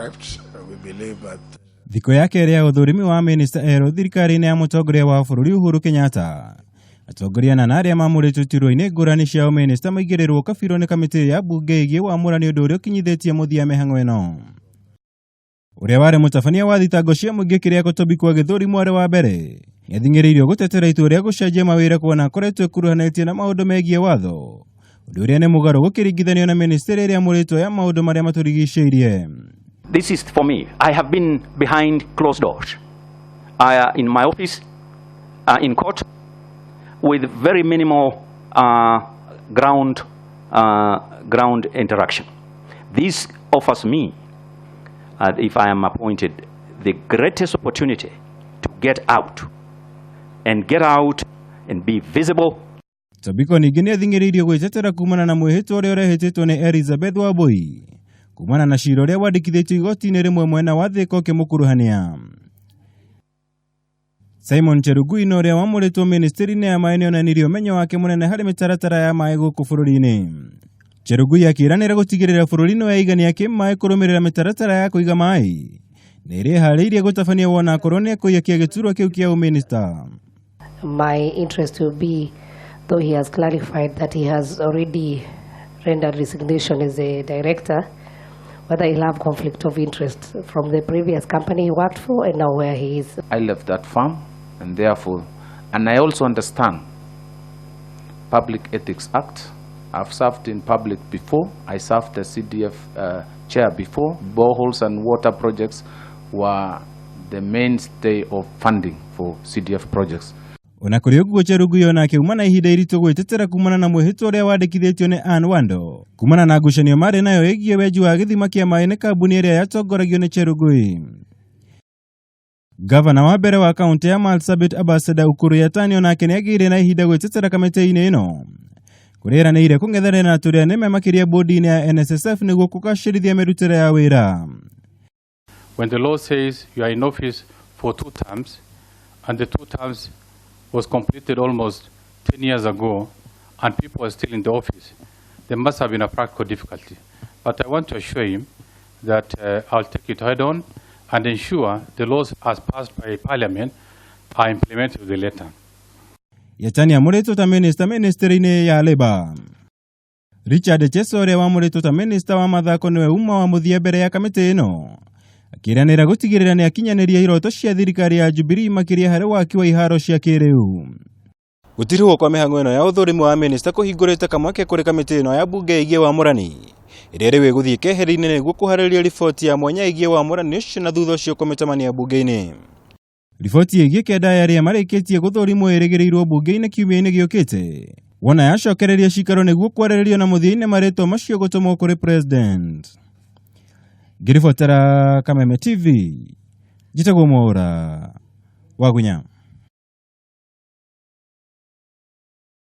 correct. We believe that thiko yake ria uthurimi wa minister ero thirikari-ini ya mutongoria wa bururi Uhuru Kenyatta atongoria na naria mamuritwo turwa-ini ngurani cia minister maigirirwo kabiro ni kamiti ya bunge igie wamũrani undu uria ukinyithitie muthia mihang'o ino. Uria wari mutabania wa thitango cia muingi Kĩrĩako Tobi kwa Gĩthũri mwari wa mbere nĩathing'ĩrĩirio gũtetera itua rĩa gũcenjia mawĩra kuona akoretwo ekuruhanĩtie na maũndũ megiĩ watho, ũndũ ũrĩa nĩ mũgarũ gũkĩringithanio na ministeri ĩrĩa mũrĩtwo ya maũndũ marĩa matũrigicĩirie. This is for me. I have been behind closed doors. In my office, in court, with very minimal ground interaction. This offers me, if I am appointed, the greatest opportunity to get out and be visible. Tobiko ningĩ nĩathing'ĩrĩirio gwĩtetera kumana na mwĩhĩtwa ũrĩa ũrehĩtĩtwo nĩ Elizabeth Wambui kumana na cira ũrĩa wandĩkithĩtio igoti-inĩ rĩmwe mwena wa thĩka ũkĩmũkuruhania. Simon Cherugui na ũrĩa wamũrĩtwo ministeri-inĩ ya maĩ nĩonanirie ũmenyo wake mũnene harĩ mĩtaratara ya maĩ gũkũ bũrũri-inĩ. Cherugui akĩranĩra gũtigĩrĩra bũrũri nĩ waigania kĩmaĩ kũrũmĩrĩra mĩtaratara ya kũiga maĩ nĩ ĩrĩharĩirie gũtabania wona akorwo nĩ ekũikia gĩturwa kĩu kĩa ũminista. My interest will be, though he has clarified that he has already rendered resignation as a director, whether he'll have conflict of interest from the previous company he worked for and now where he is. I left that firm and therefore, and I also understand Public Ethics Act. I've served in public before. I served as CDF chair before. Boreholes and water projects were the mainstay of funding for CDF projects. Ona kũrĩ ũguo Cherugui ona akiuma na ihinda iritũ gwĩtetera kumana na mwĩhĩtwa ũrĩa wandĩkithĩtio nĩ Anne Wando kumana na ngucanio marĩ nayo ĩgiĩ wenji wa gĩthima kĩa maĩ nĩ kambuni ĩrĩa yatongoragio nĩ Cherugui. Gavana wa mbere wa kaunti ya Marsabit Ambassador Ukur Yatani onake nĩagĩire na ihinda gwĩtetera kamĩtĩ-inĩ ĩno kũrĩranĩire kũng'ethanĩra na tũrĩa nĩme makĩria bodi-inĩ ya NSSF nĩguo kũgacĩrithia mĩrutĩre ya wĩra. When the law says you are in office for 2 terms and the 2 terms was completed almost 10 years ago and people are still in the office, there must have been a practical difficulty. But I want to assure him that I'll take it head on and ensure the laws as passed by Parliament are implemented to the letter. Yatani amũrĩtwo ta ministeri-inĩ ya Labour. Richard Cheso ũrĩa wamũrĩtwo ta minister wa mathako nĩwe uma wa mũthia mbere ya kamĩtĩ ĩno akĩranĩra gũtigĩrĩra nĩ akinyanĩria iroto cia thirikari ya Jubilee makĩria harĩ waki wa iharo cia kĩrĩu. Gũtirwo kwa mĩhang'o ĩno ya ũthũrimi wa minister kũhingũrĩte kamweke kũrĩ kamĩtĩ ĩno ya bunge ĩgiĩ wamũrani ĩrĩa rĩu ĩgũthiĩ keheri-inĩ nĩguo kũharĩria riboti ya mwanya ĩgiĩ wamũrani ũcio na thutha ũcio kũmĩtamania bunge-inĩ. Riboti ĩgiĩ kenda yarĩa marĩkĩtie gũthũrimwo ĩrĩgĩrĩirwo bunge-inĩ kiumia-inĩ gĩũkĩte wona yacokereria cikaro nĩguo kwarĩrĩrio na mũthia-inĩ marĩtwa macio gũtũmwo kũrĩ president. Ngĩribotera Kameme TV, njĩtagwo Mwaũra wa Gunya.